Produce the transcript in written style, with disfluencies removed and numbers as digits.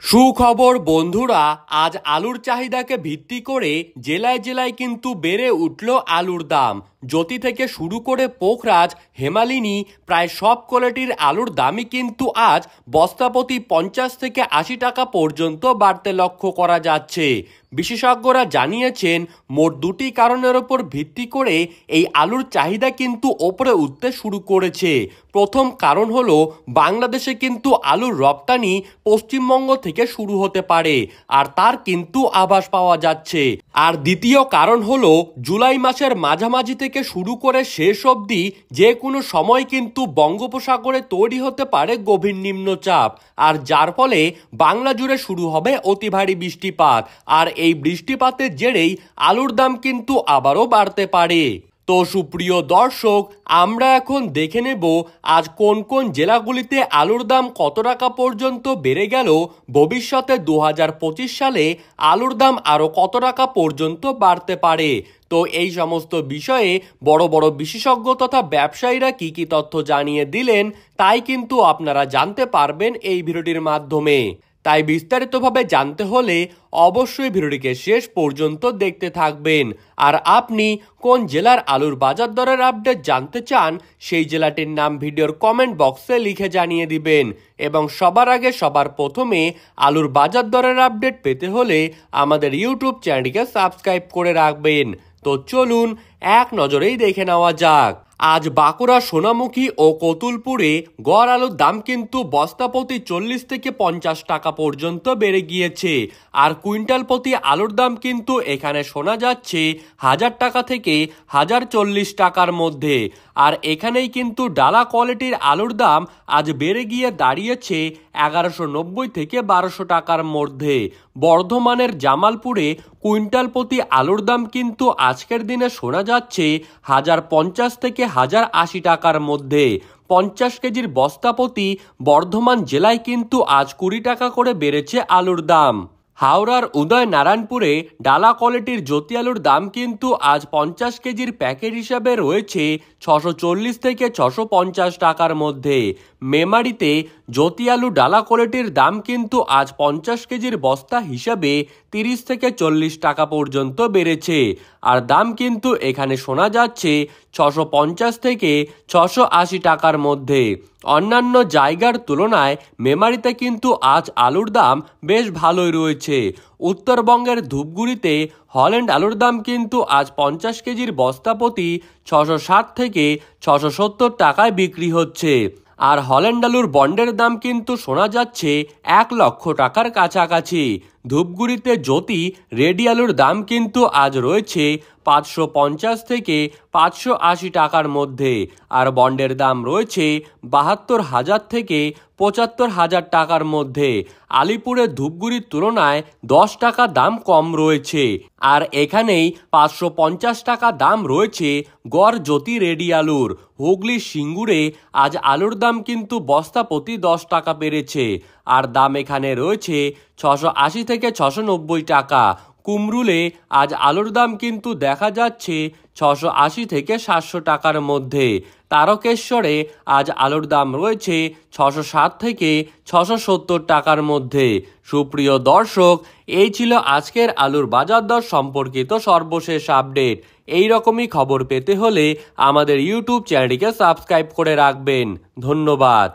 সুখবর বন্ধুরা, আজ আলুর চাহিদাকে ভিত্তি করে জেলায় জেলায় কিন্তু বেড়ে উঠল আলুর দাম। জ্যোতি থেকে শুরু করে পোখরাজ, হেমালিনী প্রায় সব কোয়ালিটির আলুর দামই কিন্তু আজ বস্তাপ্রতি 50 থেকে 80 টাকা পর্যন্ত বাড়তে লক্ষ্য করা যাচ্ছে। বিশেষজ্ঞরা জানিয়েছেন মোট দুটি কারণের ওপর ভিত্তি করে এই আলুর চাহিদা কিন্তু ওপরে উঠতে শুরু করেছে। প্রথম কারণ হলো বাংলাদেশে কিন্তু আলুর রপ্তানি পশ্চিমবঙ্গ থেকে শুরু হতে পারে, আর তার কিন্তু আভাস পাওয়া যাচ্ছে। আর দ্বিতীয় কারণ হলো জুলাই মাসের মাঝামাঝি থেকে শুরু করে শেষ অবধি যে কোনো সময় কিন্তু বঙ্গোপসাগরে তৈরি হতে পারে গভীর নিম্নচাপ, আর যার ফলে বাংলা জুড়ে শুরু হবে অতি ভারী বৃষ্টিপাত। আর এই বৃষ্টিপাতের জেরেই আলুর দাম কিন্তু আবারও বাড়তে পারে। তো সুপ্রিয় দর্শক, আমরা এখন দেখে নেব আজ কোন কোন জেলাগুলিতে আলুর দাম কত টাকা পর্যন্ত বেড়ে গেল। ভবিষ্যতে 2025 সালে আলুর দাম আরও কত টাকা পর্যন্ত বাড়তে পারে। তো এই সমস্ত বিষয়ে বড় বড় বিশেষজ্ঞ তথা ব্যবসায়ীরা কি কি তথ্য জানিয়ে দিলেন তাই কিন্তু আপনারা জানতে পারবেন এই ভিডিওটির মাধ্যমে। তাই বিস্তারিতভাবে জানতে হলে অবশ্যই ভিডিওটিকে শেষ পর্যন্ত দেখতে থাকবেন। আর আপনি কোন জেলার আলুর বাজার দরের আপডেট জানতে চান সেই জেলাটির নাম ভিডিওর কমেন্ট বক্সে লিখে জানিয়ে দিবেন। এবং সবার আগে সবার প্রথমে আলুর বাজার দরের আপডেট পেতে হলে আমাদের ইউটিউব চ্যানেলটিকে সাবস্ক্রাইব করে রাখবেন। তো চলুন এক নজরেই দেখে নেওয়া যাক। আজ বাঁকুড়া, সোনামুখী ও কতুলপুরে গড় আলুর দাম কিন্তু বস্তাপ্রতি 40 থেকে 50 টাকা পর্যন্ত বেড়ে গিয়েছে। আর কুইন্টাল প্রতি আলুর দাম কিন্তু এখানে শোনা যাচ্ছে 1000 টাকা থেকে 1040 টাকার মধ্যে। আর এখানেই কিন্তু ডালা কোয়ালিটির আলুর দাম আজ বেড়ে গিয়ে দাঁড়িয়েছে 1190 থেকে 1200 টাকার মধ্যে। বর্ধমানের জামালপুরে কুইন্টাল প্রতি আলুর দাম কিন্তু আজকের দিনে শোনা যাচ্ছে 1050 থেকে 1080 টাকার মধ্যে। 50 কেজির বস্তা প্রতি বর্ধমান জেলায় কিন্তু আজ 20 টাকা করে বেড়েছে আলুর দাম। হাওড়ার উদয়নারায়ণপুরে ডালা কোয়ালিটির জ্যোতি আলুর দাম কিন্তু আজ 50 কেজির প্যাকেট হিসাবে রয়েছে 640 থেকে 650 টাকার মধ্যে। মেমারিতে জ্যোতি আলু ডালা কোয়ালিটির দাম কিন্তু আজ 50 কেজির বস্তা হিসাবে 30 থেকে 40 টাকা পর্যন্ত বেড়েছে। আর দাম কিন্তু এখানে শোনা যাচ্ছে 650 থেকে 680 টাকার মধ্যে। অন্যান্য জায়গার তুলনায় মেমারিতে কিন্তু আজ আলুর দাম বেশ ভালোই রয়েছে। উত্তরবঙ্গের ধূপগুড়িতে হল্যান্ড আলুর দাম কিন্তু আজ 50 কেজির বস্তা প্রতি 660 থেকে 670 টাকায় বিক্রি হচ্ছে। আর হল্যান্ড আলুর বন্ডের দাম কিন্তু শোনা যাচ্ছে 1 লক্ষ টাকার কাছাকাছি। ধূপগুড়িতে জ্যোতি রেডি আলুর দাম কিন্তু আজ রয়েছে 550 থেকে 580 টাকার মধ্যে। আর বন্ডের দাম রয়েছে 72,000 থেকে 75,000 টাকার মধ্যে। আলিপুরে ধূপগুড়ির তুলনায় 10 টাকা দাম কম রয়েছে। আর এখানেই 550 টাকা দাম রয়েছে গড় জ্যোতি রেডি আলুর। হুগলির সিঙ্গুরে আজ আলুর দাম কিন্তু বস্তা প্রতি 10 টাকা বেড়েছে। আর দাম এখানে রয়েছে 680 থেকে 690 টাকা। কুমরুলে আজ আলুর দাম কিন্তু দেখা যাচ্ছে 680 থেকে 700 টাকার মধ্যে। তারকেশ্বরে আজ আলুর দাম রয়েছে 660 থেকে 670 টাকার মধ্যে। সুপ্রিয় দর্শক, এই ছিল আজকের আলুর বাজার দর সম্পর্কিত সর্বশেষ আপডেট। এই রকমই খবর পেতে হলে আমাদের ইউটিউব চ্যানেলটিকে সাবস্ক্রাইব করে রাখবেন। ধন্যবাদ।